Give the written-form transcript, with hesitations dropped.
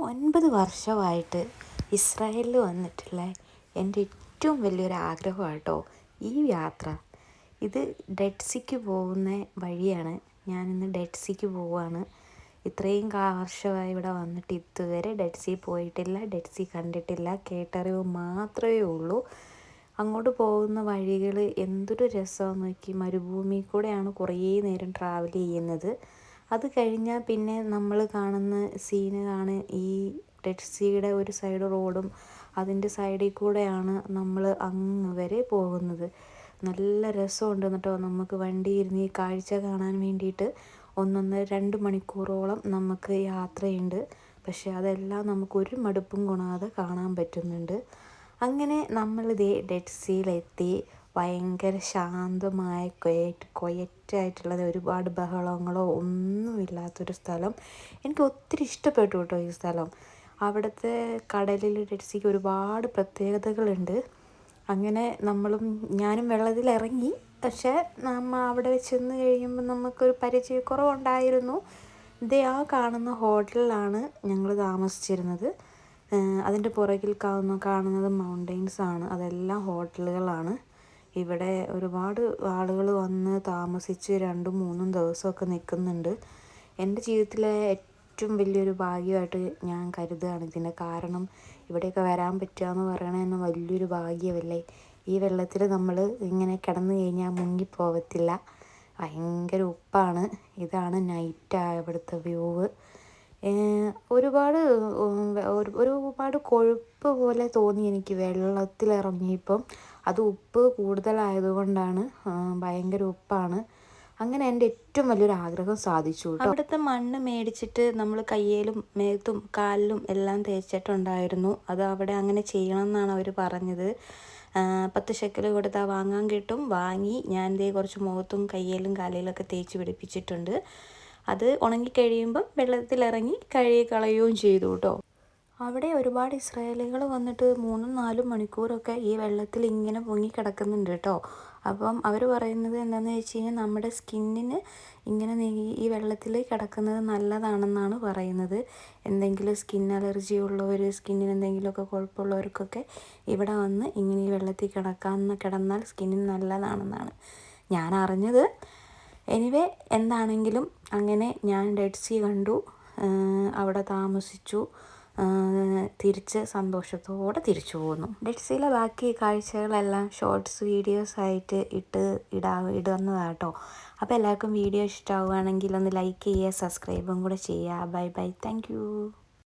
9 വർഷമായിട്ട് ഇസ്രായേലിൽ വന്നിട്ടുള്ള എൻ്റെ ഏറ്റവും വലിയൊരു ആഗ്രഹമാണ് കേട്ടോ ഈ യാത്ര. ഇത് ഡെഡ് സീക്ക് പോകുന്ന വഴിയാണ്. ഞാനിന്ന് ഡെഡ് സീക്ക് പോവുകയാണ്. ഇത്രയും വർഷമായി ഇവിടെ വന്നിട്ട് ഇതുവരെ ഡെഡ് സീ പോയിട്ടില്ല, ഡെഡ് സീ കണ്ടിട്ടില്ല, കേട്ടറിവ് മാത്രമേ ഉള്ളൂ. അങ്ങോട്ട് പോകുന്ന വഴികൾ എന്തൊരു രസമാണെന്ന് നോക്കി. മരുഭൂമി കൂടെയാണ് കുറേ നേരം ട്രാവൽ ചെയ്യുന്നത്. അത് കഴിഞ്ഞാൽ പിന്നെ നമ്മൾ കാണുന്ന സീനാണ് ഈ ഡെഡ് സീയുടെ ഒരു സൈഡ് റോഡും അതിൻ്റെ സൈഡിൽ കൂടെയാണ് നമ്മൾ അങ്ങ് വരെ പോകുന്നത്. നല്ല രസമുണ്ട് കേട്ടോ. നമുക്ക് വണ്ടി ഇരുന്ന് ഈ കാഴ്ച കാണാൻ വേണ്ടിയിട്ട് 1-2 മണിക്കൂറോളം നമുക്ക് യാത്രയുണ്ട്. പക്ഷേ അതെല്ലാം നമുക്കൊരു മടുപ്പും കൊണാതെ കാണാൻ പറ്റുന്നുണ്ട്. അങ്ങനെ നമ്മളിതേ ഡെഡ് സീയിലെത്തി. ഭയങ്കര ശാന്തമായ കൊയറ്റായിട്ടുള്ളത്, ഒരുപാട് ബഹളങ്ങളോ ഒന്നുമില്ലാത്തൊരു സ്ഥലം. എനിക്ക് ഒത്തിരി ഇഷ്ടപ്പെട്ടു കേട്ടോ ഈ സ്ഥലം. അവിടുത്തെ കടലിൽ ഡെഡ് സീക്ക് ഒരുപാട് പ്രത്യേകതകളുണ്ട്. അങ്ങനെ ഞാനും വെള്ളത്തിലിറങ്ങി. പക്ഷേ നമ്മൾ അവിടെ ചെന്ന് കഴിയുമ്പോൾ നമുക്കൊരു പരിചയക്കുറവുണ്ടായിരുന്നു. ഇതേ ആ കാണുന്ന ഹോട്ടലിലാണ് ഞങ്ങൾ താമസിച്ചിരുന്നത്. അതിൻ്റെ പുറകിൽ കാണുന്നത് മൗണ്ടെയ്ൻസാണ്. അതെല്ലാം ഹോട്ടലുകളാണ്. ഇവിടെ ഒരുപാട് ആളുകൾ വന്ന് താമസിച്ച് 2-3 ദിവസമൊക്കെ നിൽക്കുന്നുണ്ട്. എൻ്റെ ജീവിതത്തിലെ ഏറ്റവും വലിയൊരു ഭാഗ്യമായിട്ട് ഞാൻ കരുതുകയാണ് ഇതിനെ. കാരണം ഇവിടെയൊക്കെ വരാൻ പറ്റുക എന്ന് പറയണത് തന്നെ വലിയൊരു ഭാഗ്യമല്ലേ. ഈ വെള്ളത്തിൽ നമ്മൾ ഇങ്ങനെ കിടന്നു കഴിഞ്ഞാൽ മുങ്ങിപ്പോകത്തില്ല. ഭയങ്കര ഉപ്പാണ്. ഇതാണ് നൈറ്റായ ഇവിടുത്തെ വ്യൂവ്. ഒരുപാട് കൊഴുപ്പ് പോലെ തോന്നി എനിക്ക് വെള്ളത്തിലിറങ്ങിയപ്പം. അത് ഉപ്പ് കൂടുതലായതുകൊണ്ടാണ്, ഭയങ്കര ഉപ്പാണ്. അങ്ങനെ എൻ്റെ ഏറ്റവും വലിയൊരു ആഗ്രഹം സാധിച്ചു കേട്ടോ. അവിടുത്തെ മണ്ണ് മേടിച്ചിട്ട് നമ്മൾ കയ്യിലും മേത്തും കാലിലും എല്ലാം തേച്ചിട്ടുണ്ടായിരുന്നു. അത് അവിടെ അങ്ങനെ ചെയ്യണം എന്നാണ് അവർ പറഞ്ഞത്. 10 ഷെക്കൽ കൊടുത്താൽ വാങ്ങാൻ കിട്ടും. വാങ്ങി ഞാൻ ദേ കുറച്ച് മുഖത്തും കയ്യിലും കാലിലൊക്കെ തേച്ച് പിടിപ്പിച്ചിട്ടുണ്ട്. അത് ഉണങ്ങിക്കഴിയുമ്പം വെള്ളത്തിലിറങ്ങി കഴുകി കളയുകയും ചെയ്തു കേട്ടോ. അവിടെ ഒരുപാട് ഇസ്രായേലികൾ വന്നിട്ട് 3-4 മണിക്കൂറൊക്കെ ഈ വെള്ളത്തിൽ ഇങ്ങനെ പൊങ്ങി കിടക്കുന്നുണ്ട് കേട്ടോ. അപ്പം അവർ പറയുന്നത് എന്താണെന്ന് വെച്ച് കഴിഞ്ഞാൽ നമ്മുടെ സ്കിന്നിന് ഇങ്ങനെ ഈ വെള്ളത്തിൽ കിടക്കുന്നത് നല്ലതാണെന്നാണ് പറയുന്നത്. എന്തെങ്കിലും സ്കിൻ അലർജി ഉള്ളവർ, സ്കിന്നിന് എന്തെങ്കിലുമൊക്കെ കുഴപ്പമുള്ളവർക്കൊക്കെ ഇവിടെ വന്ന് ഇങ്ങനെ ഈ വെള്ളത്തിൽ കിടന്നാൽ സ്കിന്നിന് നല്ലതാണെന്നാണ് ഞാൻ അറിഞ്ഞത്. എനിവേ എന്താണെങ്കിലും അങ്ങനെ ഞാൻ ഡെഡ് സീ കണ്ടു, അവിടെ താമസിച്ചു, തിരിച്ച് സന്തോഷത്തോടെ തിരിച്ചു പോന്നു. ഡെഡ് സീയിലെ ബാക്കി കാഴ്ചകളെല്ലാം ഷോർട്സ് വീഡിയോസ് ആയിട്ട് ഇടുന്നതാട്ടോ. അപ്പോൾ എല്ലാവർക്കും വീഡിയോ ഇഷ്ടമാവുകയാണെങ്കിൽ ഒന്ന് ലൈക്ക് ചെയ്യുക, സബ്സ്ക്രൈബും കൂടെ ചെയ്യുക. Bye bye, thank you.